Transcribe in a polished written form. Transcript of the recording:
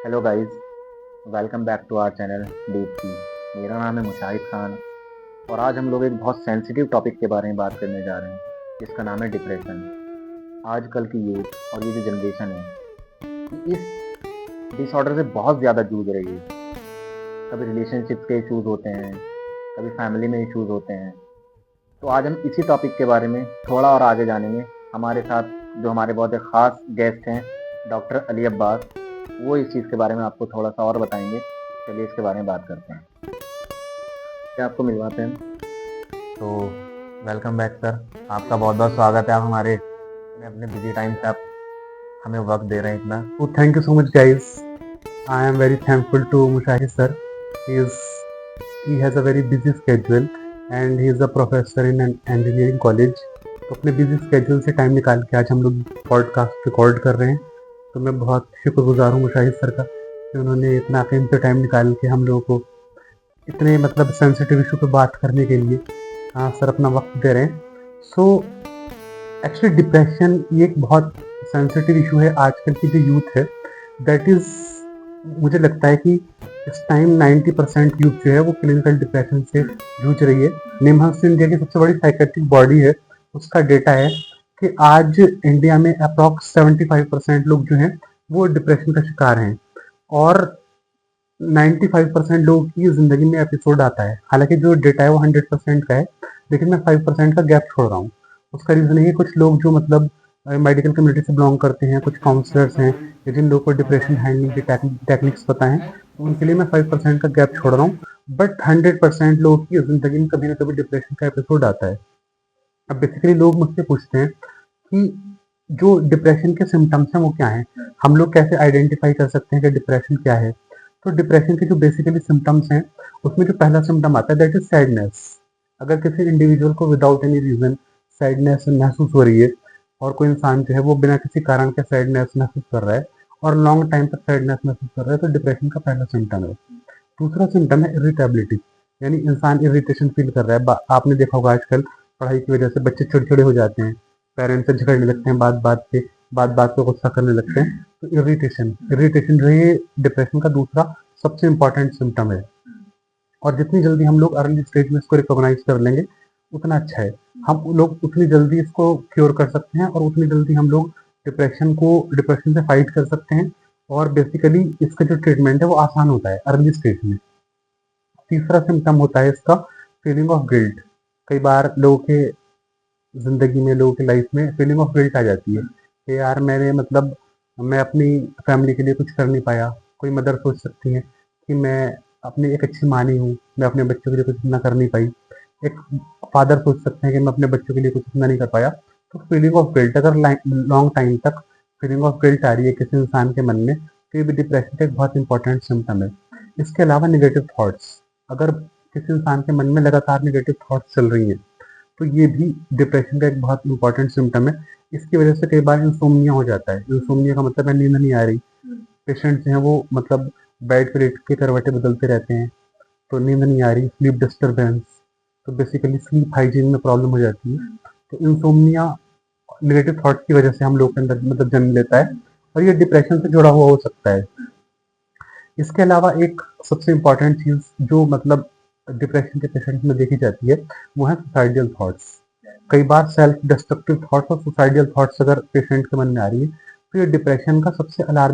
Hello guys, welcome back to our channel deep sea. मेरा नाम है मुशाहिद खान और आज हम लोग एक बहुत सेंसिटिव टॉपिक के बारे में बात करने जा रहे हैं जिसका नाम है डिप्रेशन। आजकल की यूथ और ये जो जनरेशन है ये इस डिसऑर्डर से बहुत ज़्यादा जूझ रही है। कभी रिलेशनशिप्स के इश्यूज़ होते हैं, कभी फैमिली में इश्यूज़ होते हैं। तो आज हम इसी टॉपिक के बारे में थोड़ा और आगे जानेंगे। हमारे साथ जो हमारे बहुत एक ख़ास गेस्ट हैं, डॉक्टर अली अब्बास, वो इस चीज़ के बारे में आपको थोड़ा सा और बताएंगे। चलिए इसके बारे में बात करते हैं। क्या आपको मिलवाते हैं। तो वेलकम बैक सर, आपका बहुत बहुत स्वागत है। आप हमारे अपने बिजी टाइम से आप हमें वक्त दे रहे हैं इतना। Oh, thank you so much, guys. I am very thankful to Mushahid sir. He has a very busy schedule and he is a professor in an engineering college. तो अपने बिजी स्केड्यूल से टाइम निकाल के आज हम लोग podcast record कर रहे हैं। तो मैं बहुत शुक्रगुजार हूँ मुशाहिद सर का कि उन्होंने इतना कीमती टाइम निकाल के हम लोगों को इतने मतलब सेंसिटिव इशू पे बात करने के लिए सर अपना वक्त दे रहे हैं। सो एक्चुअली डिप्रेशन ये एक बहुत सेंसिटिव इशू है। आजकल की जो यूथ है दैट इज, मुझे लगता है कि इस टाइम 90% यूथ जो है वो क्लिनिकल डिप्रेशन से जूझ रही है। निम्हांस इंडिया की सबसे बड़ी साइकेट्रिक बॉडी है, उसका डेटा है कि आज इंडिया में अप्रॉक्स 75% लोग जो हैं वो डिप्रेशन का शिकार हैं और 95% लोगों की जिंदगी में एपिसोड आता है। हालांकि जो डेटा है वो 100% का है, लेकिन मैं 5% का गैप छोड़ रहा हूँ। उसका रीज़न है कि कुछ लोग जो मतलब मेडिकल कम्युनिटी से बिलोंग करते हैं, कुछ काउंसलर्स हैं या जिन लोगों को डिप्रेशन हैंडलिंग की टेक्निक्स पता हैं, तो उनके लिए मैं 5% का गैप छोड़ रहा हूँ। बट 100% लोगों की जिंदगी में कभी ना कभी डिप्रेशन का एपिसोड आता है। अब बेसिकली लोग मुझसे पूछते हैं कि जो डिप्रेशन के सिम्टम्स हैं वो क्या हैं, हम लोग कैसे आइडेंटिफाई कर सकते हैं कि डिप्रेशन क्या है। तो डिप्रेशन के जो बेसिकली सिम्टम्स हैं उसमें जो पहला सिम्टम आता है दैट इज सैडनेस। अगर किसी इंडिविजुअल को विदाउट एनी रीजन सैडनेस महसूस हो रही है और कोई इंसान जो है वो बिना किसी कारण के सैडनेस महसूस कर रहा है और लॉन्ग टाइम तक सैडनेस महसूस कर रहा है, तो डिप्रेशन का पहला सिम्टम है। दूसरा सिम्टम है इरिटेबिलिटी, यानी इंसान इरिटेशन फील कर रहा है। आपने देखा होगा आजकल पढ़ाई की वजह से बच्चे चिड़चिड़े हो जाते हैं, पेरेंट्स से झगड़ने लगते हैं, बात बात पे गुस्सा करने लगते हैं। तो इरिटेशन इरिटेशन जो है डिप्रेशन का दूसरा सबसे इम्पॉर्टेंट सिम्टम है। और जितनी जल्दी हम लोग अर्ली स्टेज में इसको रिकॉग्नाइज कर लेंगे उतना अच्छा है। हम लोग उतनी जल्दी इसको क्योर कर सकते हैं और उतनी जल्दी हम लोग डिप्रेशन से फाइट कर सकते हैं। और बेसिकली इसका जो ट्रीटमेंट है वो आसान होता है अर्ली स्टेज में। तीसरा सिम्टम होता है इसका फीलिंग ऑफ गिल्ट। कई बार लोगों के जिंदगी में, लोगों की लाइफ में फीलिंग ऑफ गिल्ट आ जाती है कि यार मैं अपनी फैमिली के लिए कुछ कर नहीं पाया। कोई मदर सोच सकती है कि मैं अपनी एक अच्छी माँ नहीं हूँ, मैं अपने बच्चों के लिए कुछ इतना कर नहीं पाई। एक फादर सोच सकते हैं कि मैं अपने बच्चों के लिए कुछ इतना नहीं कर पाया। तो फीलिंग ऑफ गिल्ट, अगर लॉन्ग टाइम तक फीलिंग ऑफ गिल्ट आ रही है किसी इंसान के मन में, तो ये भी डिप्रेशन का एक बहुत इंपॉर्टेंट सिम्टम है। इसके अलावा निगेटिव थॉट्स, अगर किसी इंसान के मन में लगातार निगेटिव थॉट्स चल रही हैं तो ये भी डिप्रेशन का एक बहुत इंपॉर्टेंट सिम्टम है। इसकी वजह से कई बार इंसोम्निया हो जाता है। इंसोम्निया का मतलब है नींद नहीं आ रही। पेशेंट जो है वो मतलब बेड पे लेट के करवटें बदलते रहते हैं, तो नींद नहीं आ रही, स्लीप डिस्टर्बेंस, तो बेसिकली स्लीप हाइजीन में प्रॉब्लम हो जाती है। तो इंसोम्निया नेगेटिव थॉट्स की वजह से हम लोग के अंदर मतलब जन्म लेता है और ये डिप्रेशन से जुड़ा हुआ हो सकता है। इसके अलावा एक सबसे इम्पॉर्टेंट चीज़ जो मतलब डिप्रेशन के पेशेंट में देखी जाती है वो है सुसाइडियल थॉट्स। कई बार सेल्फ डिस्ट्रक्टिव थॉट्स और सुसाइडियल थॉट्स अगर पेशेंट के मन में आ रही है तो ये डिप्रेशन का सबसे अलार्मिंग